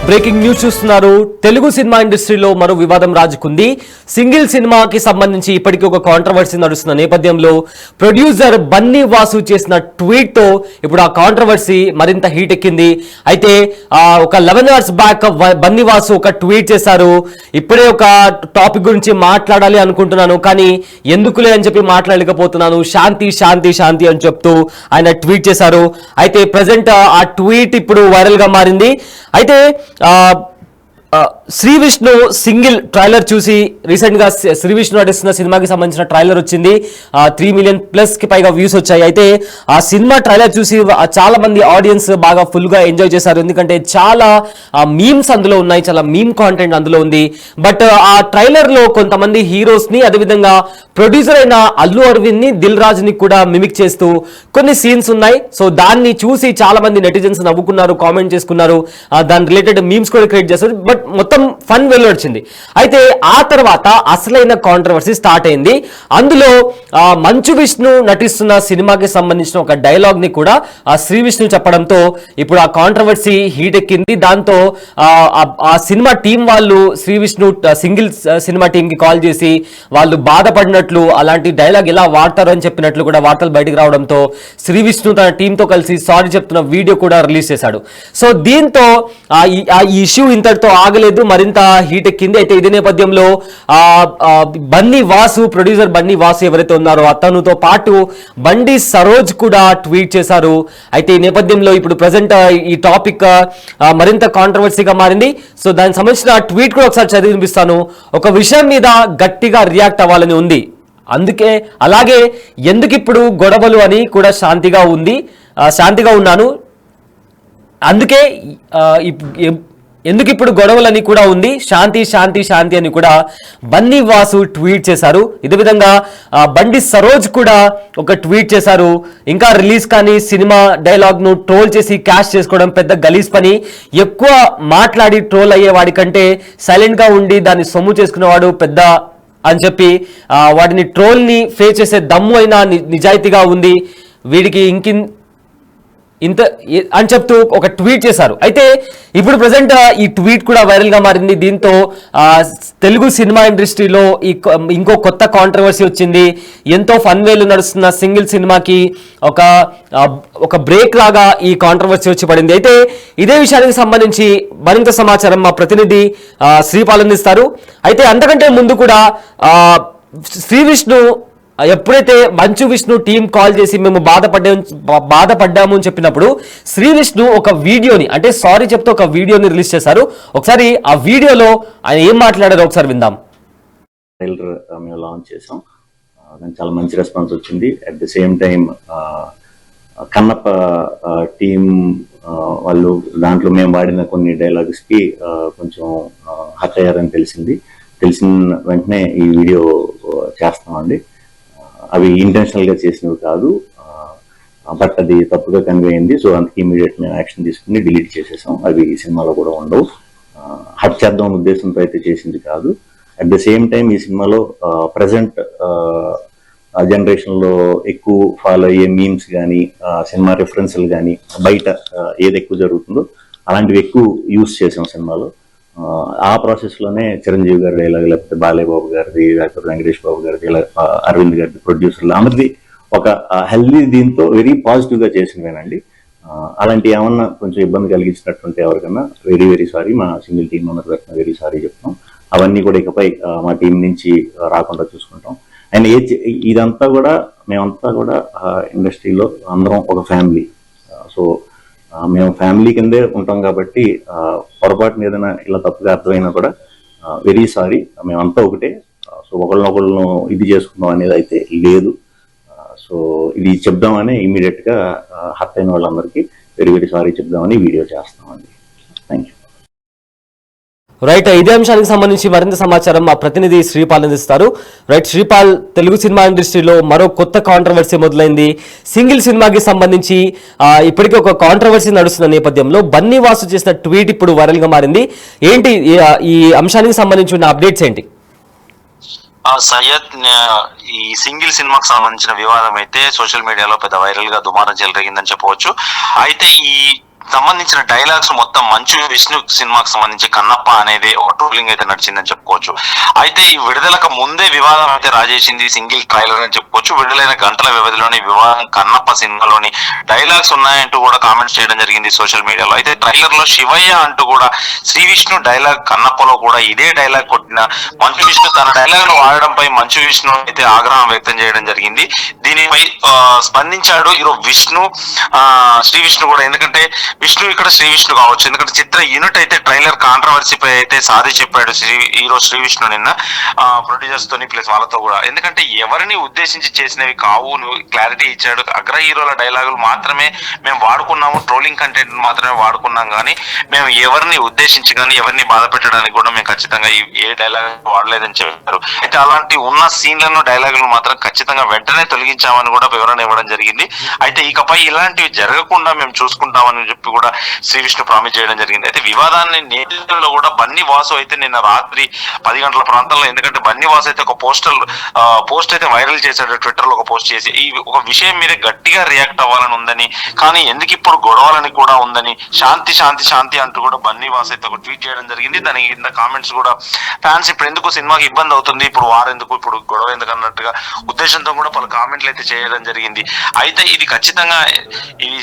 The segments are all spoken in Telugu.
బ్రేకింగ్ న్యూస్ చూస్తున్నారు. తెలుగు సినిమా ఇండస్ట్రీలో మరో వివాదం రాజుకుంది. సింగిల్ సినిమాకి సంబంధించి ఇప్పటికీ ఒక కాంట్రవర్సీ నడుస్తున్న నేపథ్యంలో ప్రొడ్యూసర్ బన్నీ వాసు చేసిన ట్వీట్ తో ఇప్పుడు ఆ కాంట్రవర్సీ మరింత హీట్ ఎక్కింది. అయితే ఒక 11 అవర్స్ బ్యాక్ బన్నీ వాసు ఒక ట్వీట్ చేశారు. ఇప్పుడే ఒక టాపిక్ గురించి మాట్లాడాలి అనుకుంటున్నాను, కానీ ఎందుకులే అని చెప్పి మాట్లాడలేకపోతున్నాను, శాంతి శాంతి శాంతి అని చెప్తూ ఆయన ట్వీట్ చేశారు. అయితే ప్రజెంట్ ఆ ట్వీట్ ఇప్పుడు వైరల్ గా మారింది. అయితే శ్రీ విష్ణు సింగిల్ ట్రైలర్ చూసి రీసెంట్ గా శ్రీ విష్ణు నటిస్తున్న సినిమాకి సంబంధించిన ట్రైలర్ వచ్చింది. 3 మిలియన్ ప్లస్ కి పైగా వ్యూస్ వచ్చాయి. అయితే ఆ సినిమా ట్రైలర్ చూసి చాలా మంది ఆడియన్స్ బాగా ఫుల్ గా ఎంజాయ్ చేశారు. ఎందుకంటే చాలా మీమ్స్ అందులో ఉన్నాయి, చాలా మీమ్ కాంటెంట్ అందులో ఉంది. బట్ ఆ ట్రైలర్ లో కొంతమంది హీరోస్ ని, అదేవిధంగా ప్రొడ్యూసర్ అయిన అల్లు అరవింద్ ని, దిల్ రాజు ని కూడా మిమిక్ చేస్తూ కొన్ని సీన్స్ ఉన్నాయి. సో దాన్ని చూసి చాలా మంది నెటిజన్స్ నవ్వుకున్నారు, కామెంట్ చేసుకున్నారు, దాని రిలేటెడ్ మీమ్స్ కూడా క్రియేట్ చేస్తారు. బట్ మొత్తం ఫన్ వెలువడింది. అయితే ఆ తర్వాత అసలైన కాంట్రవర్సీ స్టార్ట్ అయింది. అందులో మంచు విష్ణు నటిస్తున్న సినిమాకి సంబంధించిన ఒక డైలాగ్ ని కూడా శ్రీ విష్ణు చెప్పడంతో ఇప్పుడు ఆ కాంట్రవర్సీ హీట్ ఎక్కింది. దాంతో ఆ సినిమా టీం వాళ్ళు Sree Vishnu single cinema team కి కాల్ చేసి వాళ్ళు బాధపడినట్లు, అలాంటి డైలాగ్ ఎలా వాడతారు అని చెప్పినట్లు కూడా వార్తలు బయటకు రావడంతో శ్రీ విష్ణు తన టీంతో కలిసి సారీ చెప్తున్న వీడియో కూడా రిలీజ్ చేశాడు. సో దీంతో ఈ ఇష్యూ ఇంతటితో ఆగలేదు, మరింత హీట్ ఎక్కింది. అయితే ఇదే నేపథ్యంలో బన్నీ వాసు, ప్రొడ్యూసర్ బన్నీ వాసు ఎవరైతే ఉన్నారో అతనుతో పాటు బండి సరోజ్ కూడా ట్వీట్ చేశారు. అయితే ఈ నేపథ్యంలో ఇప్పుడు ప్రజెంట్ ఈ టాపిక్ మరింత కాంట్రవర్సీగా మారింది. సో దానికి సంబంధించిన ట్వీట్ కూడా ఒకసారి చదివి వినిపిస్తాను. ఒక విషయం మీద గట్టిగా రియాక్ట్ అవ్వాలని ఉంది, అందుకే అలాగే ఎందుకు ఇప్పుడు గొడవలు అని కూడా శాంతిగా ఉన్నాను, అందుకే ఎందుకు ఇప్పుడు గొడవలని కూడా ఉంది, శాంతి శాంతి శాంతి అని కూడా బన్నీ వాసు ట్వీట్ చేశారు. ఇదే విధంగా బండి సరోజ్ కూడా ఒక ట్వీట్ చేశారు. ఇంకా రిలీజ్ కానీ సినిమా డైలాగ్ ను ట్రోల్ చేసి క్యాష్ చేసుకోవడం పెద్ద గలీజ్ పని, ఎక్కువ మాట్లాడి ట్రోల్ అయ్యేవాడి కంటే సైలెంట్ గా ఉండి దాన్ని సొమ్ము చేసుకునేవాడు పెద్ద అని చెప్పి వాటిని ట్రోల్ ని ఫేస్ చేసే దమ్ము అయినా నిజాయితీగా ఉంది వీడికి ఇంత అని చెప్తూ ఒక ట్వీట్ చేశారు. అయితే ఇప్పుడు ప్రజెంట్ ఈ ట్వీట్ కూడా వైరల్ గా మారింది. దీంతో తెలుగు సినిమా ఇండస్ట్రీలో ఇంకో కొత్త కాంట్రవర్సీ వచ్చింది. ఎంతో ఫన్ వేలు నడుస్తున్న సింగిల్ సినిమాకి ఒక బ్రేక్ లాగా ఈ కాంట్రవర్సీ వచ్చి పడింది. అయితే ఇదే విషయానికి సంబంధించి మరింత సమాచారం మా ప్రతినిధి శ్రీపాల్ అందిస్తారు. అయితే అంతకంటే ముందు కూడా శ్రీ విష్ణు ఎప్పుడైతే మంచు విష్ణు టీం కాల్ చేసి మేము బాధపడ్డాము అని చెప్పినప్పుడు శ్రీ విష్ణు ఒక వీడియోని, అంటే సారీ చెప్తే ఒక వీడియోని రిలీజ్ చేశారు. ఒకసారి ఆ వీడియోలో ఆయన ఏం మాట్లాడారో ఒకసారి విందాం. ట్రైలర్ మేము లాంచ్ చేసాం, దానికి చాలా మంచి రెస్పాన్స్ వచ్చింది. At the same time Kannappa team వాళ్ళు దాంట్లో మేము వాడిన కొన్ని డైలాగ్స్కి కొంచెం హర్ట్ అయ్యారని తెలిసిన వెంటనే ఈ వీడియో చేస్తామండి. అవి ఇంటెన్షనల్గా చేసినవి కాదు, బట్ అది తప్పుగా కన్వే అయింది. సో అందుకే ఇమీడియట్ మేము యాక్షన్ తీసుకుని డిలీట్ చేసేసాం. అవి ఈ సినిమాలో కూడా ఉండవు. హట్ చేద్దాం ఉద్దేశంతో అయితే చేసింది కాదు. అట్ ద సేమ్ టైం ఈ సినిమాలో ప్రజెంట్ జనరేషన్లో ఎక్కువ ఫాలో అయ్యే మీమ్స్ కానీ, సినిమా రెఫరెన్స్లు కానీ, బయట ఏది ఎక్కువ జరుగుతుందో అలాంటివి ఎక్కువ యూస్ చేసాం సినిమాలో. ఆ ప్రాసెస్లోనే చిరంజీవి గారి డైలాగ్, లేకపోతే బాలయ్య బాబు గారిది, లేకపోతే వెంకటేష్ బాబు గారిది, అరవింద్ గారిది, ప్రొడ్యూసర్లు అందరిది ఒక హెల్దీ దీంతో వెరీ పాజిటివ్గా చేసినవేనండి. అలాంటి ఏమన్నా కొంచెం ఇబ్బంది కలిగించినట్టుంటే ఎవరికన్నా వెరీ వెరీ సారీ, మా సింగిల్ టీం మెంబర్ తరఫున వెరీ సారీ చెప్తాం. అవన్నీ కూడా ఇకపై మా టీం నుంచి రాకుండా చూసుకుంటాం. అండ్ ఇదంతా కూడా మేమంతా కూడా ఇండస్ట్రీలో అందరం ఒక ఫ్యామిలీ. సో మేము ఫ్యామిలీ కిందే ఉంటాం కాబట్టి పొరపాటున ఏదైనా ఇలా తప్పుగా అర్థమైనా కూడా వెరీ సారీ, మేమంతా ఒకటే. సో ఒకళ్ళనొకళ్ళను ఇది చేసుకుందాం అనేది అయితే లేదు. సో ఇది చెప్దామని ఇమీడియట్గా హర్ట్ అయిన వాళ్ళందరికీ వెరీ వెరీ సారీ చెప్దామని వీడియో చేస్తామండి. Thank you. రైట్, ఇదే అంశానికి సంబంధించి మరింత సమాచారం మా ప్రతినిధి శ్రీపాల్ అందిస్తారు. రైట్ శ్రీపాల్, తెలుగు సినిమా ఇండస్ట్రీలో మరో కొత్త కాంట్రవర్సీ మొదలైంది. సింగిల్ సినిమాకి సంబంధించి ఇప్పటికీ ఒక కాంట్రవర్సీ నడుస్తున్న నేపథ్యంలో బన్నీ వాసు చేసిన ట్వీట్ ఇప్పుడు వైరల్ గా మారింది. ఏంటి ఈ అంశానికి సంబంధించి ఉన్న అప్డేట్స్ ఏంటి? సయ్యద్, ఈ సింగిల్ సినిమాకి సంబంధించిన వివాదం అయితే సోషల్ మీడియాలో పెద్ద వైరల్ గా దుమారం చెలరేగిందని చెప్పవచ్చు. అయితే ఈ సంబంధించిన డైలాగ్స్ మొత్తం మంచు విష్ణు సినిమాకి సంబంధించి కన్నప్ప అనేది ఒక ట్రోలింగ్ అయితే నడిచిందని చెప్పుకోవచ్చు. అయితే ఈ విడుదలకు ముందే వివాదం అయితే రాజేసింది సింగిల్ ట్రైలర్ అని చెప్పుకోవచ్చు. విడుదలైన గంటల వ్యవధిలోని వివాదం కన్నప్ప సినిమాలోని డైలాగ్స్ ఉన్నాయంటూ కూడా కామెంట్స్ చేయడం జరిగింది సోషల్ మీడియాలో. అయితే ట్రైలర్ లో శివయ్య అంటూ కూడా శ్రీ విష్ణు డైలాగ్, కన్నప్పలో కూడా ఇదే డైలాగ్ కొట్టిన మంచు విష్ణు తన డైలాగ్ వాడడంపై మంచు విష్ణు అయితే ఆగ్రహం వ్యక్తం చేయడం జరిగింది. దీనిపై స్పందించాడు ఈరోజు విష్ణు, శ్రీ విష్ణు కూడా. ఎందుకంటే విష్ణు ఇక్కడ శ్రీ విష్ణు కావచ్చు, ఎందుకంటే చిత్ర యూనిట్ అయితే ట్రైలర్ కాంట్రవర్సీపై అయితే సాధి చెప్పాడు హీరో శ్రీ విష్ణు నిన్న ప్రొడ్యూసర్స్ తోని ప్లస్ వాళ్ళతో కూడా. ఎందుకంటే ఎవరిని ఉద్దేశించి చేసినవి కావు, క్లారిటీ ఇచ్చాడు. అగ్ర హీరోల డైలాగులు మాత్రమే మేము వాడుకున్నాము, ట్రోలింగ్ కంటెంట్ మాత్రమే వాడుకున్నాం, కానీ మేము ఎవరిని ఉద్దేశించి కానీ ఎవరిని బాధ పెట్టడానికి కూడా మేము ఖచ్చితంగా ఏ డైలాగ్ వాడలేదని చెప్పారు. అయితే అలాంటి ఉన్న సీన్లను డైలాగులు మాత్రం ఖచ్చితంగా వెంటనే తొలగించామని కూడా వివరణ ఇవ్వడం జరిగింది. అయితే ఇకపై ఇలాంటివి జరగకుండా మేము చూసుకుంటామని చెప్పి కూడా శ్రీ విష్ణు ప్రామిస్ చేయడం జరిగింది. అయితే వివాదాన్ని నేపథ్యంలో కూడా బన్నీ వాసు అయితే నిన్న రాత్రి 10 గంటల ప్రాంతంలో, ఎందుకంటే బన్నీ వాసు అయితే ఒక పోస్ట్ అయితే వైరల్ చేశాడు ట్విట్టర్ లో ఒక పోస్ట్ చేసి, ఈ ఒక విషయం మీద గట్టిగా రియాక్ట్ అవ్వాలని ఉందని, కానీ ఎందుకు ఇప్పుడు గొడవలని కూడా ఉందని, శాంతి శాంతి శాంతి అంటూ కూడా బన్నీ వాసు అయితే ఒక ట్వీట్ చేయడం జరిగింది. దానికి కింద కామెంట్స్ కూడా ఫ్యాన్స్ ఇప్పుడు ఎందుకు సినిమాకి ఇబ్బంది అవుతుంది, ఇప్పుడు వారెందుకు, ఇప్పుడు గొడవ ఎందుకు అన్నట్టుగా ఉద్దేశంతో కూడా పలు కామెంట్లు అయితే చేయడం జరిగింది. అయితే ఇది ఖచ్చితంగా ఇది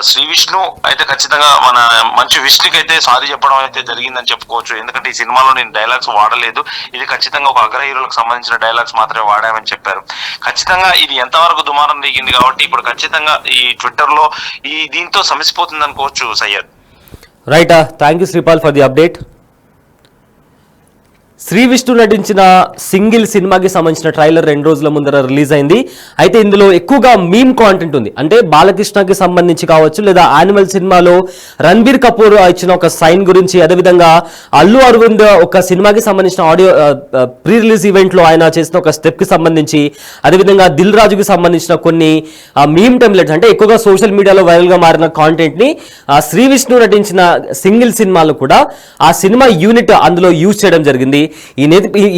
శ్రీ విష్ణు అయితే ఖచ్చితంగా మన మంచు విష్ణుకి అయితే సారీ చెప్పడం అయితే జరిగిందని చెప్పుకోవచ్చు. ఎందుకంటే ఈ సినిమాలో నేను డైలాగ్స్ వాడలేదు, ఇది ఖచ్చితంగా ఒక అగ్ర హీరోలకు సంబంధించిన డైలాగ్స్ మాత్రమే వాడామని చెప్పారు. ఖచ్చితంగా ఇది ఎంతవరకు దుమారం దిగింది కాబట్టి ఇప్పుడు ఖచ్చితంగా ఈ ట్విట్టర్ లో ఈ దీంతో సమసిపోతుంది అనుకోవచ్చు Syed. Right, thank you Sripal for the update. Sree Vishnu నటించిన సింగిల్ సినిమాకి సంబంధించిన ట్రైలర్ 2 రోజుల ముందర రిలీజ్ అయింది. అయితే ఇందులో ఎక్కువగా మీమ్ కాంటెంట్ ఉంది. అంటే బాలకృష్ణకి సంబంధించి కావచ్చు, లేదా యానిమల్ సినిమాలో రణబీర్ కపూర్ ఇచ్చిన ఒక సైన్ గురించి, అదేవిధంగా అల్లు అరవింద్ ఒక సినిమాకి సంబంధించిన ఆడియో ప్రీ రిలీజ్ ఈవెంట్లో ఆయన చేసిన ఒక స్టెప్కి సంబంధించి, అదేవిధంగా దిల్ రాజుకి సంబంధించిన కొన్ని మీమ్ టెంప్లెట్స్, అంటే ఎక్కువగా సోషల్ మీడియాలో వైరల్గా మారిన కాంటెంట్ని శ్రీ విష్ణు నటించిన సింగిల్ సినిమాలో కూడా ఆ సినిమా యూనిట్ అందులో యూజ్ చేయడం జరిగింది.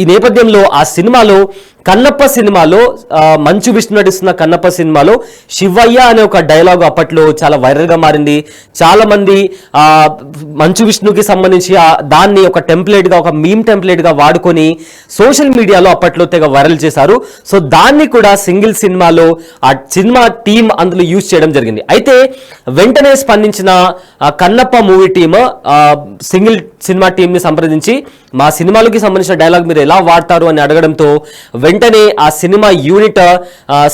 ఈ నేపథ్యంలో ఆ సినిమాలో కన్నప్ప సినిమాలో మంచు విష్ణు నటిస్తున్న కన్నప్ప సినిమాలో శివయ్య అనే ఒక డైలాగ్ అప్పట్లో చాలా వైరల్గా మారింది. చాలా మంది మంచు విష్ణుకి సంబంధించి దాన్ని ఒక టెంప్లెట్గా, ఒక మీమ్ టెంప్లెట్గా వాడుకొని సోషల్ మీడియాలో అప్పట్లో తెగ వైరల్ చేశారు. సో దాన్ని కూడా సింగిల్ సినిమాలో ఆ సినిమా టీం అందులో యూజ్ చేయడం జరిగింది. అయితే వెంటనే స్పందించిన Kannappa movie team single cinema టీంని సంప్రదించి మా సినిమాలకి సంబంధించిన డైలాగ్ మీరు ఎలా వాడతారు అని అడగడంతో వెంటనే ఆ సినిమా యూనిట్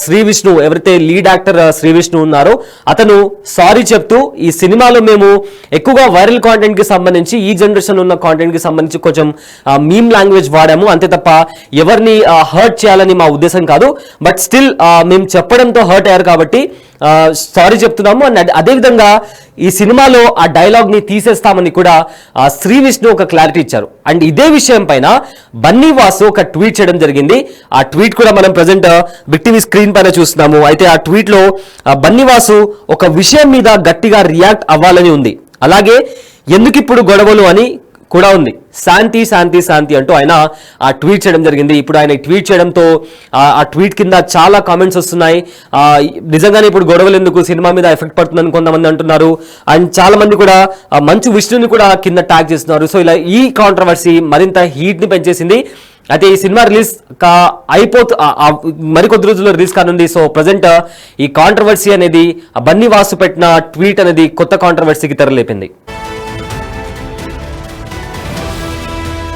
శ్రీ విష్ణు, ఎవరైతే లీడ్ యాక్టర్ శ్రీ విష్ణు ఉన్నారో అతను సారీ చెప్తూ, ఈ సినిమాలో మేము ఎక్కువగా వైరల్ కాంటెంట్ కి సంబంధించి, ఈ జనరేషన్ ఉన్న కాంటెంట్ కి సంబంధించి కొంచెం మీమ్ లాంగ్వేజ్ వాడాము, అంతే తప్ప ఎవరిని హర్ట్ చేయాలని మా ఉద్దేశం కాదు, బట్ స్టిల్ మేము చెప్పడంతో హర్ట్ అయ్యారు కాబట్టి సారీ చెప్తున్నాము అని. అదేవిధంగా ఈ సినిమాలో ఆ డైలాగ్ ని తీసేస్తామని కూడా శ్రీ విష్ణు ఒక క్లారిటీ ఇచ్చారు. అండ్ ఇదే విషయం పైన బన్నీ వాసు ఒక ట్వీట్ చేయడం జరిగింది. ఆ ట్వీట్ కూడా మనం ప్రజెంట్ బిగ్ టీవీ స్క్రీన్ పైన చూస్తున్నాము. అయితే ఆ ట్వీట్ లో బన్నీ వాసు ఒక విషయం మీద గట్టిగా రియాక్ట్ అవ్వాలని ఉంది, అలాగే ఎందుకు ఇప్పుడు గొడవలు అని కూడా ఉంది, శాంతి శాంతి శాంతి అంటూ ఆయన ఆ ట్వీట్ చేయడం జరిగింది. ఇప్పుడు ఆయన ట్వీట్ చేయడంతో ఆ ట్వీట్ కింద చాలా కామెంట్స్ వస్తున్నాయి. నిజంగానే ఇప్పుడు గొడవలు ఎందుకు, సినిమా మీద ఎఫెక్ట్ పడుతుందని కొంతమంది అంటున్నారు. అండ్ చాలా మంది కూడా మంచు విష్ణుని కూడా కింద ట్యాగ్ చేస్తున్నారు. సో ఇలా ఈ కాంట్రవర్సీ మరింత హీట్ ని పెంచేసింది. అయితే ఈ సినిమా రిలీజ్ మరికొద్ది రోజుల్లో రిలీజ్ కానుంది. సో ప్రజెంట్ ఈ కాంట్రవర్సీ అనేది బన్నీ వాసు పెట్టిన ట్వీట్ అనేది కొత్త కాంట్రవర్సీకి తెరలేపింది.